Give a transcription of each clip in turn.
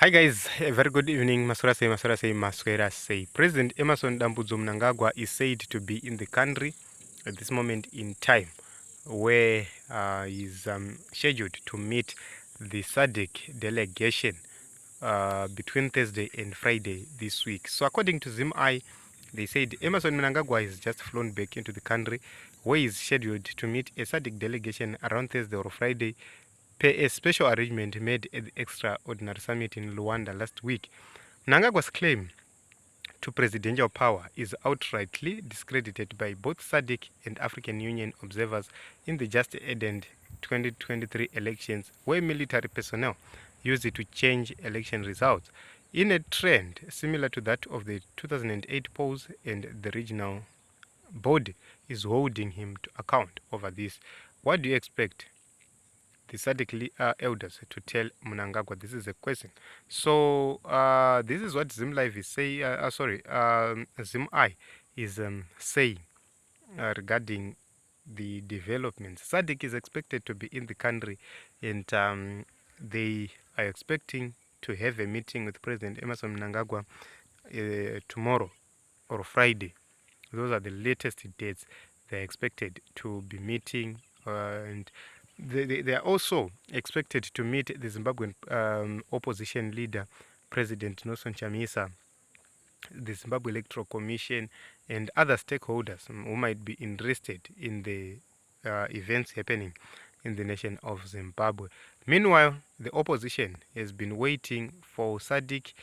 Hi guys, a very good evening. Maswera say. President Emerson Dambudzo Mnangagwa is said to be in the country at this moment in time, where he's scheduled to meet the SADC delegation between Thursday and Friday this week. So according to ZimEye, they said Emerson Mnangagwa has just flown back into the country, where he's scheduled to meet a SADC delegation around Thursday or Friday per a special arrangement made at the extraordinary summit in Luanda last week. Mnangagwa's claim to presidential power is outrightly discredited by both SADC and African Union observers in the just ended 2023 elections, where military personnel used it to change election results, in a trend similar to that of the 2008 polls, and the regional body is holding him to account over this. What do you expect the SADC elders to tell Mnangagwa? This is a question. So this is what ZimLive is saying. ZimEye is saying regarding the developments. SADC is expected to be in the country, and they are expecting to have a meeting with President Emerson Mnangagwa tomorrow or Friday. Those are the latest dates they are expected to be meeting, and they are also expected to meet the Zimbabwean opposition leader, President Nelson Chamisa, the Zimbabwe Electoral Commission, and other stakeholders who might be interested in the events happening in the nation of Zimbabwe. Meanwhile, the opposition has been waiting for SADC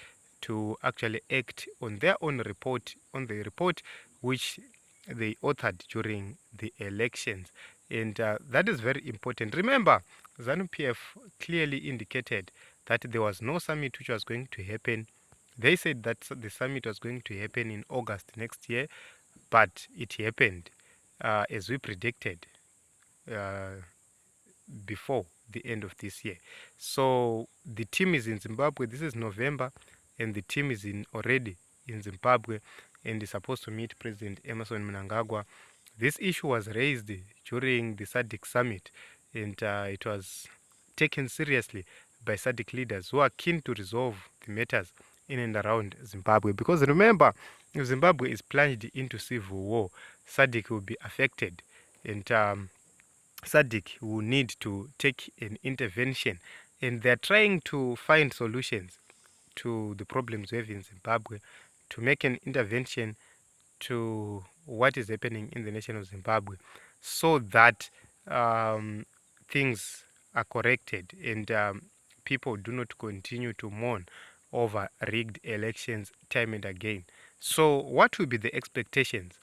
to actually act on their own report, on the report which they authored during the elections. And that is very important. Remember, ZANU-PF clearly indicated that there was no summit which was going to happen. They said that the summit was going to happen in August next year, but it happened as we predicted before the end of this year. So the team is in Zimbabwe. This is November, and the team is already in Zimbabwe, and is supposed to meet President Emerson Mnangagwa. This issue was raised during the SADC summit, and it was taken seriously by SADC leaders who are keen to resolve the matters in and around Zimbabwe. Because remember, if Zimbabwe is plunged into civil war, SADC will be affected, and SADC will need to take an intervention, and they're trying to find solutions to the problems we have in Zimbabwe, to make an intervention to what is happening in the nation of Zimbabwe, so that things are corrected, and people do not continue to mourn over rigged elections time and again. So what will be the expectations?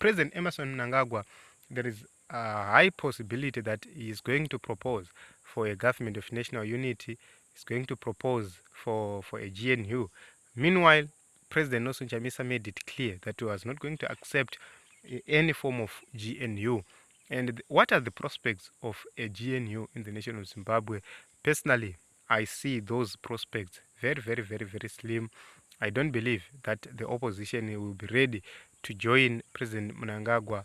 President Emerson Mnangagwa, there is a high possibility that he is going to propose for a government of national unity. He's going to propose for a GNU. Meanwhile, President Nelson Chamisa made it clear that he was not going to accept any form of GNU. And what are the prospects of a GNU in the nation of Zimbabwe? Personally, I see those prospects very, very, very, very slim. I don't believe that the opposition will be ready to join President Mnangagwa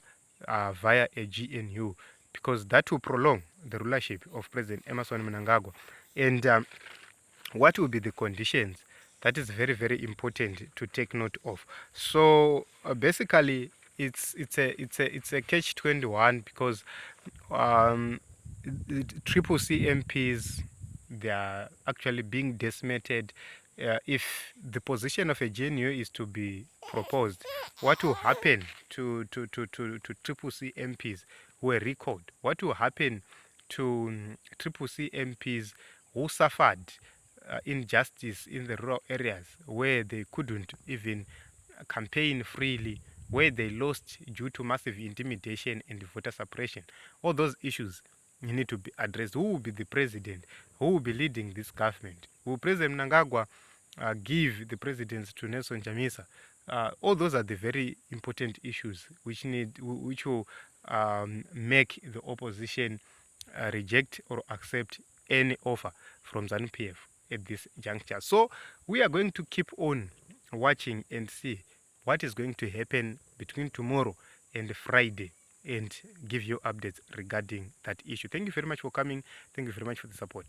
via a GNU, because that will prolong the rulership of President Emerson Mnangagwa. And what will be the conditions? That is very, very important to take note of. So basically, it's a catch-21, because triple C MPs, they are actually being decimated. If the position of a GNU is to be proposed, what will happen to triple C MPs who were recalled? What will happen to triple C MPs who suffered injustice in the rural areas, where they couldn't even campaign freely, where they lost due to massive intimidation and voter suppression? All those issues need to be addressed. Who will be the president? Who will be leading this government? Will President Mnangagwa give the presidency to Nelson Chamisa? All those are the very important issues which will make the opposition reject or accept any offer from ZANU-PF at this juncture. So we are going to keep on watching and see what is going to happen between tomorrow and Friday, and give you updates regarding that issue. Thank you very much for coming. Thank you very much for the support.